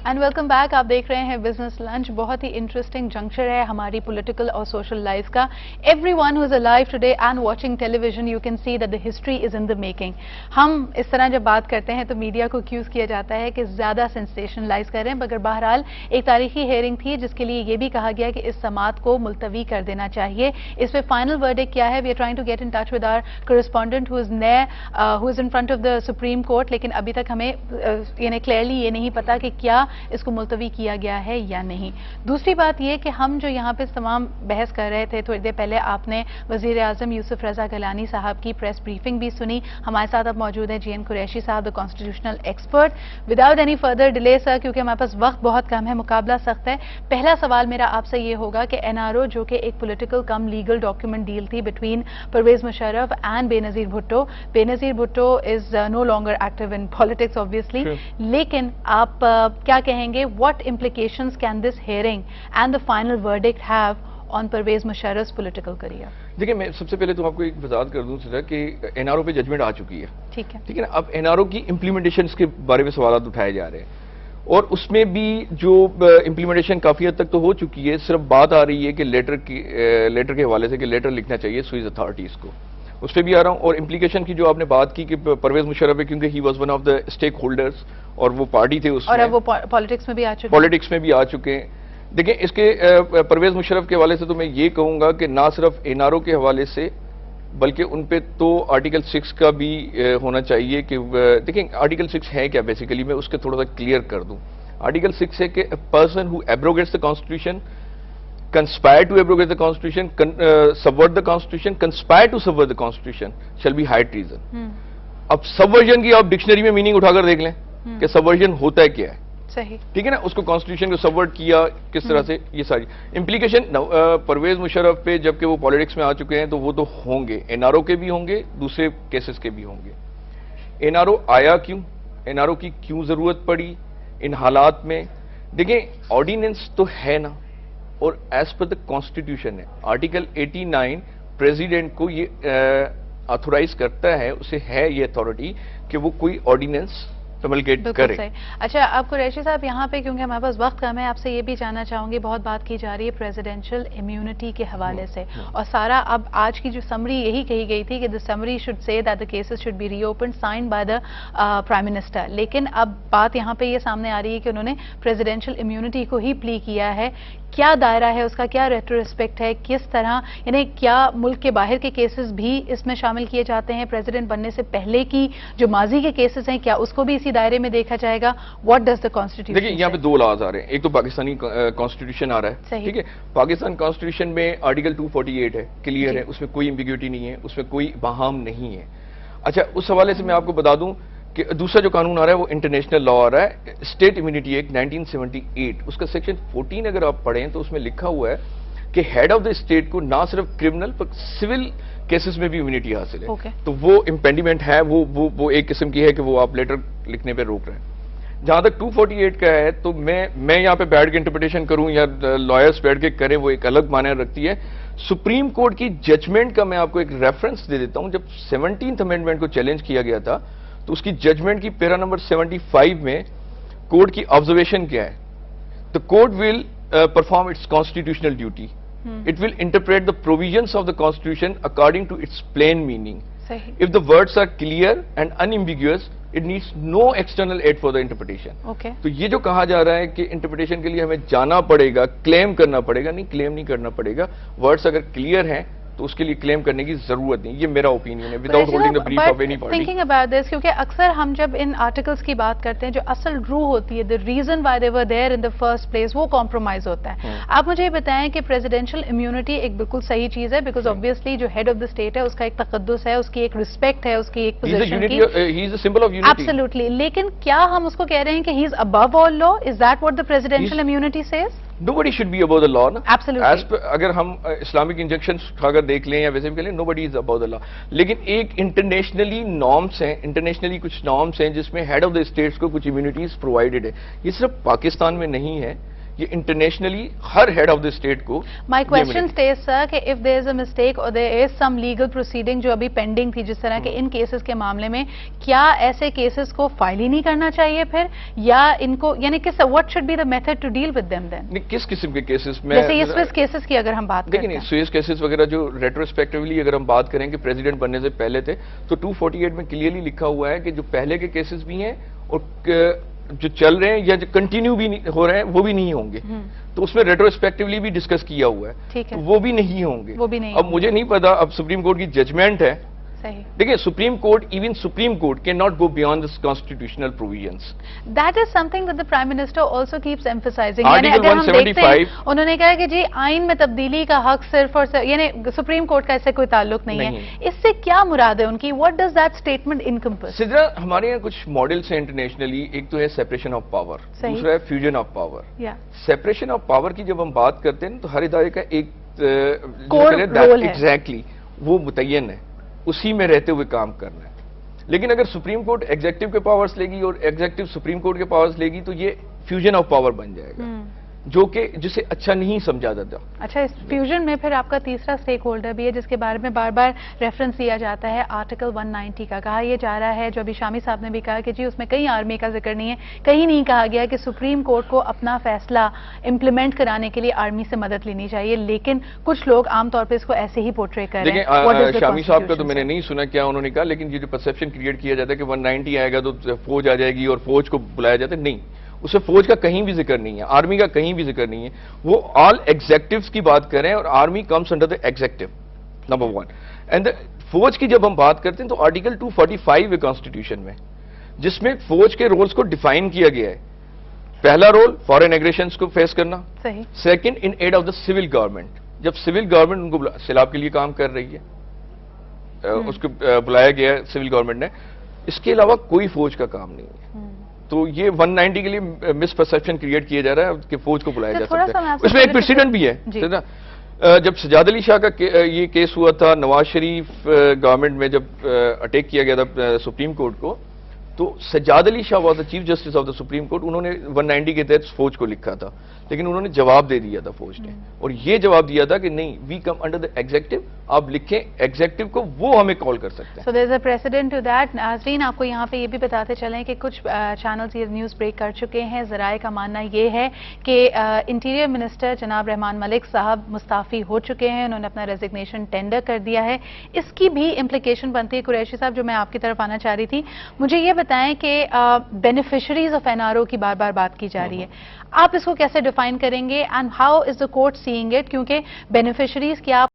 And welcome back. آپ دیکھ رہے ہیں بزنس لنچ. بہت ہی انٹرسٹنگ جنکچر ہے ہماری پولیٹیکل اور سوشل لائف کا. Everyone who is alive today and watching television you can see that the history is in the making. ہم اس طرح جب بات کرتے ہیں تو میڈیا کو ایکیوز کیا جاتا ہے کہ زیادہ سینسیشنلائز کر رہے ہیں, مگر بہرحال ایک تاریخی ہیئرنگ تھی جس کے لیے یہ بھی کہا گیا کہ اس سماعت کو ملتوی کر دینا چاہیے. اس پہ فائنل ورڈکٹ کیا ہے؟ We are trying to get in touch with our correspondent who is in front of the Supreme Court, لیکن ابھی تک ہمیں یعنی کلیئرلی یہ نہیں پتا کہ کیا اس کو ملتوی کیا گیا ہے یا نہیں. دوسری بات یہ کہ ہم جو یہاں پہ تمام بحث کر رہے تھے, تھوڑی دیر پہلے آپ نے وزیر اعظم یوسف رضا گیلانی صاحب کی پریس بریفنگ بھی سنی. ہمارے ساتھ اب موجود ہیں جی این قریشی صاحب, the constitutional expert. Without any further delay sir, کیونکہ ہمارے پاس وقت بہت کم ہے, مقابلہ سخت ہے, پہلا سوال میرا آپ سے یہ ہوگا کہ این آر او جو کہ ایک political cum legal document deal تھی between Pervez Musharraf and Benazir Bhutto. Benazir Bhutto is no longer active in politics obviously, لیکن آپ کیا کہیں گے, what implications can this hearing and the final verdict have on Pervez مشرف's political career؟ دیکھیں, میں سب سے پہلے تو آپ کو ایک وضاحت کر دوں سر کہ این آر او پہ ججمنٹ آ چکی ہے. ٹھیک ہے, ٹھیک ہے نا. اب این آر او کی امپلیمنٹیشن کے بارے میں سوالات اٹھائے جا رہے ہیں, اور اس میں بھی جو امپلیمنٹیشن کافی حد تک تو ہو چکی ہے. صرف بات آ رہی ہے کہ لیٹر کے حوالے سے کہ لیٹر لکھنا چاہیے سوئز اتھارٹیز کو, اس پہ بھی آ رہا ہوں. اور امپلیکیشن کی جو آپ نے بات کی کہ پرویز مشرف ہے, کیونکہ he was one of the stake holders اور وہ پارٹی تھے اس میں, اور اب وہ پالیٹکس میں بھی آ چکے ہیں. دیکھیں, اس کے پرویز مشرف کے حوالے سے تو میں یہ کہوں گا کہ نہ صرف این آر او کے حوالے سے بلکہ ان پہ تو آرٹیکل 6 کا بھی ہونا چاہیے کہ دیکھیں آرٹیکل 6 ہے کیا بیسیکلی, میں اس کے تھوڑا سا کلیئر کر دوں. آرٹیکل 6 ہے کہ a person who abrogates the constitution, conspire to abrogate the constitution, subvert the constitution, conspire to subvert the constitution shall be high treason. اب subversion کی آپ ڈکشنری میں میننگ اٹھا کر دیکھ لیں کہ subversion ہوتا ہے کیا ہے. صحیح, ٹھیک ہے نا. اس کو کانسٹیٹیوشن کو سبورٹ کیا کس طرح سے, یہ ساری امپلیکیشن پرویز مشرف پہ جبکہ وہ پالیٹکس میں آ چکے ہیں تو وہ تو ہوں گے, این آر او کے بھی ہوں گے, دوسرے کیسز کے بھی ہوں گے. این آر او آیا کیوں, این آر او کی کیوں ضرورت پڑی ان حالات میں؟ دیکھیں, آرڈیننس تو ہے نا, اور ایز پر دا کانسٹیٹیوشن ہے. آرٹیکل 89 پریزیڈنٹ کو یہ آتھورائز کرتا ہے, اسے ہے یہ اتھارٹی کہ وہ کوئی آرڈیننس پرملگیٹ کرے. اچھا, آپ قریشی صاحب یہاں پہ کیونکہ ہمارے پاس وقت کم ہے, آپ سے یہ بھی جاننا چاہوں گی, بہت بات کی جا رہی ہے پریزیڈینشیل امیونٹی کے حوالے سے, اور سارا اب آج کی جو سمری یہی کہی گئی تھی کہ the summary should say that the cases should be reopened signed by the prime minister. لیکن اب بات یہاں پہ یہ سامنے آ رہی ہے کہ انہوں نے پریزیڈینشیل امیونٹی کو ہی پلی کیا ہے. کیا دائرہ ہے اس کا, کیا ریٹروسپیکٹ ہے, کس طرح, یعنی کیا ملک کے باہر کے کیسز بھی اس میں شامل کیے جاتے ہیں؟ پریزیڈنٹ بننے سے پہلے کی جو ماضی کے کیسز ہیں کیا اس کو بھی اسی دائرے میں دیکھا جائے گا؟ What does the constitution? دیکھیں, یہاں پہ دو لاز آ رہے ہیں. ایک تو پاکستانی کانسٹیٹیوشن آ رہا ہے, ٹھیک ہے. پاکستان کانسٹیٹیوشن میں آرٹیکل 248 ہے, کلیئر ہے, اس میں کوئی ایمبیگوٹی نہیں ہے, اس میں کوئی ابہام نہیں ہے. اچھا, اس حوالے سے میں آپ کو بتا دوں کہ دوسرا جو قانون آ رہا ہے وہ انٹرنیشنل لا آ رہا ہے, اسٹیٹ امیونٹی ایکٹ 1978. اس کا سیکشن 14 اگر آپ پڑھیں تو اس میں لکھا ہوا ہے کہ ہیڈ آف دا اسٹیٹ کو نہ صرف کرمنل پر سول کیسز میں بھی امیونٹی حاصل ہے. تو وہ امپینڈیمنٹ ہے, وہ ایک قسم کی ہے کہ وہ آپ لیٹر لکھنے پہ روک رہے ہیں. جہاں تک 248 کا ہے تو میں یہاں پہ بیٹھ کے انٹرپریٹیشن کروں یا لائرز بیٹھ کے کریں, وہ ایک الگ معنی رکھتی ہے. سپریم کورٹ کی ججمنٹ کا میں آپ کو ایک ریفرنس دے دیتا ہوں. جب 17th امینڈمنٹ کو چیلنج کیا گیا تھا تو اس کی ججمنٹ کی پیرا نمبر 75 میں کورٹ کی آبزرویشن کیا ہے؟ The court will perform its constitutional duty. It will interpret the provisions of the constitution according to its plain meaning. If the words are clear and unambiguous, it needs no external aid for the interpretation. تو یہ جو کہا جا رہا ہے کہ interpretation کے لیے ہمیں جانا پڑے گا, کلیم کرنا پڑے گا, نہیں, کلیم نہیں کرنا پڑے گا. ورڈز اگر کلیئر ہیں تو اس کے لیے کلیم کرنے کی ضرورت نہیں. یہ میرا اوپینین ہے, without holding the brief of any party. Thinking about this, کیونکہ اکثر ہم جب ان آرٹیکلس کی بات کرتے ہیں جو اصل روح ہوتی ہے, the reason why they were there in the first place, وہ کمپرومائز ہوتا ہے. آپ مجھے یہ بتائیں کہ پریزیڈینشیل امیونٹی ایک بالکل صحیح چیز ہے, بیکاز obviously جو ہیڈ آف دا اسٹیٹ ہے اس کا ایک تقدس ہے, اس کی ایک رسپیکٹ ہے, اس کی ایک پوزیشن کی, he is a symbol of unity. Absolutely. لیکن کیا ہم اس کو کہہ رہے ہیں کہ he is above all law? Is that what the presidential immunity says? Nobody should be above the law, نا. Absolutely. اگر ہم اسلامک انجیکشنز اٹھا کر دیکھ لیں یا ویسے بھی کہہ لیں, nobody is above the law. لیکن ایک انٹرنیشنلی نارمس ہیں, انٹرنیشنلی کچھ نارمس ہیں جس میں ہیڈ آف دا اسٹیٹس کو کچھ امیونٹیز پرووائڈڈ ہے. یہ صرف پاکستان میں نہیں ہے, یہ انٹرنیشنلی ہر ہیڈ آف دا اسٹیٹ کو. مائی کوشچن اسٹیز سر کہ if there is a mistake اور دیر از سم لیگل پروسیڈنگ جو ابھی پینڈنگ تھی، جس طرح کہ ان کیسز کے معاملے میں، کیا ایسے کیسز کو فائل ہی نہیں کرنا چاہیے پھر، یا ان کو یعنی what should be the method to deal with them then? کس قسم کے کیسز میں، جیسے یہ سوئس کیسز کی اگر ہم بات کریں، دیکھیں سوئس کیسز وغیرہ جو ریٹروسپیکٹیولی اگر ہم بات کریں کہ پریزیڈنٹ بننے سے پہلے تھے، تو 248 میں کلیئرلی لکھا ہوا ہے کہ جو پہلے کے کیسز بھی ہیں اور جو چل رہے ہیں یا جو کنٹینیو بھی ہو رہے ہیں وہ بھی نہیں ہوں گے. تو اس میں ریٹروسپیکٹیولی بھی ڈسکس کیا ہوا ہے، وہ بھی نہیں ہوں گے. اب مجھے نہیں پتا، اب سپریم کورٹ کی ججمنٹ ہے. دیکھیں Supreme Court, even Supreme Court can not go beyond this constitutional provisions. That is something that the prime minister also keeps emphasising. Article 175 انہوں نے کہا کہ جی آئین میں تبدیلی کا حق صرف اور یعنی سپریم کورٹ کا اس سے کوئی تعلق نہیں ہے. اس سے کیا مراد ہے ان کی؟ What does that statement encompass? Sidra, ہمارے یہاں کچھ ماڈلس ہیں انٹرنیشنلی. ایک تو ہے سیپریشن آف پاور، دوسرا ہے fusion of power. Separation of power کی جب ہم بات کرتے ہیں تو ہر ادارے کا ایک رول ہے، ایگزیکٹلی وہ متعین ہے، اسی میں رہتے ہوئے کام کرنا ہے. لیکن اگر سپریم کورٹ ایگزیکٹو کے پاورز لے گی اور ایگزیکٹو سپریم کورٹ کے پاورز لے گی تو یہ فیوژن آف پاور بن جائے گا، جو کہ جسے اچھا نہیں سمجھا جاتا. اچھا، اس فیوژن میں پھر آپ کا تیسرا سٹیک ہولڈر بھی ہے جس کے بارے میں بار بار ریفرنس دیا جاتا ہے، آرٹیکل 190 کا. کہا یہ جا رہا ہے، جو ابھی شامی صاحب نے بھی کہا کہ جی اس میں کہیں آرمی کا ذکر نہیں ہے، کہیں نہیں کہا گیا کہ سپریم کورٹ کو اپنا فیصلہ امپلیمنٹ کرانے کے لیے آرمی سے مدد لینی چاہیے. لیکن کچھ لوگ عام طور پہ اس کو ایسے ہی پورٹری کر رہے ہیں. شامی صاحب کا تو میں نے نہیں سنا کیا انہوں نے کہا، لیکن یہ جو پرسیپشن کریٹ کیا جاتا ہے کہ 190 آئے گا تو فوج آ جائے گی اور فوج کو بلایا جاتا ہے، نہیں، اس سے فوج کا کہیں بھی ذکر نہیں ہے، آرمی کا کہیں بھی ذکر نہیں ہے. وہ آل ایگزیکٹوز کی بات کریں اور army comes under the executive number 1. And فوج کی جب ہم بات کرتے ہیں تو آرٹیکل 245 ہے کانسٹیٹیوشن میں، جس میں فوج کے رولز کو ڈیفائن کیا گیا ہے. پہلا رول فارن ایگریشنز کو فیس کرنا، second in aid of the civil government. جب سول گورنمنٹ ان کو سیلاب کے لیے کام کر رہی ہے، اس کو بلایا گیا ہے سول گورنمنٹ نے، اس کے علاوہ کوئی فوج کا کام نہیں ہے. تو یہ 190 کے لیے مس پرسیپشن کریٹ کیا جا رہا ہے کہ فوج کو بلایا جا سکتا ہے. اس میں ایک پریسیڈنٹ بھی ہے. جب سجاد علی شاہ کا یہ کیس ہوا تھا، نواز شریف گورنمنٹ میں جب اٹیک کیا گیا تھا سپریم کورٹ کو، تو Sajjad Ali Shah was the chief justice of the Supreme Court. انہوں نے 190 کے تحت فوج کو لکھا تھا، لیکن انہوں نے جواب دے دیا تھا فوج نے، اور یہ جواب دیا تھا کہ نہیں، وی کم انڈر دا ایگزیکٹو، آپ لکھیں ایگزیکٹو کو، وہ ہمیں کال کر سکتے ہیں. سو دیر از اے پریسیڈنٹ ٹو دیٹ. ناظرین، آپ کو یہاں پہ یہ بھی بتاتے چلیں کہ کچھ چینلز یہ نیوز بریک کر چکے ہیں. ذرائع کا ماننا یہ ہے کہ انٹیریئر منسٹر جناب رحمان ملک صاحب مستعفی ہو چکے ہیں، انہوں نے اپنا ریزگنیشن ٹینڈر کر دیا ہے. اس کی بھی امپلیکیشن بنتی ہے. قریشی صاحب، جو میں آپ کی طرف آنا چاہ رہی تھی، مجھے یہ بتائیں کہ beneficiaries of N R O کی بار بار بات کی جا رہی ہے، آپ اس کو کیسے ڈیفائن کریں گے and how is the court seeing it? کیونکہ بینیفیشریز کیا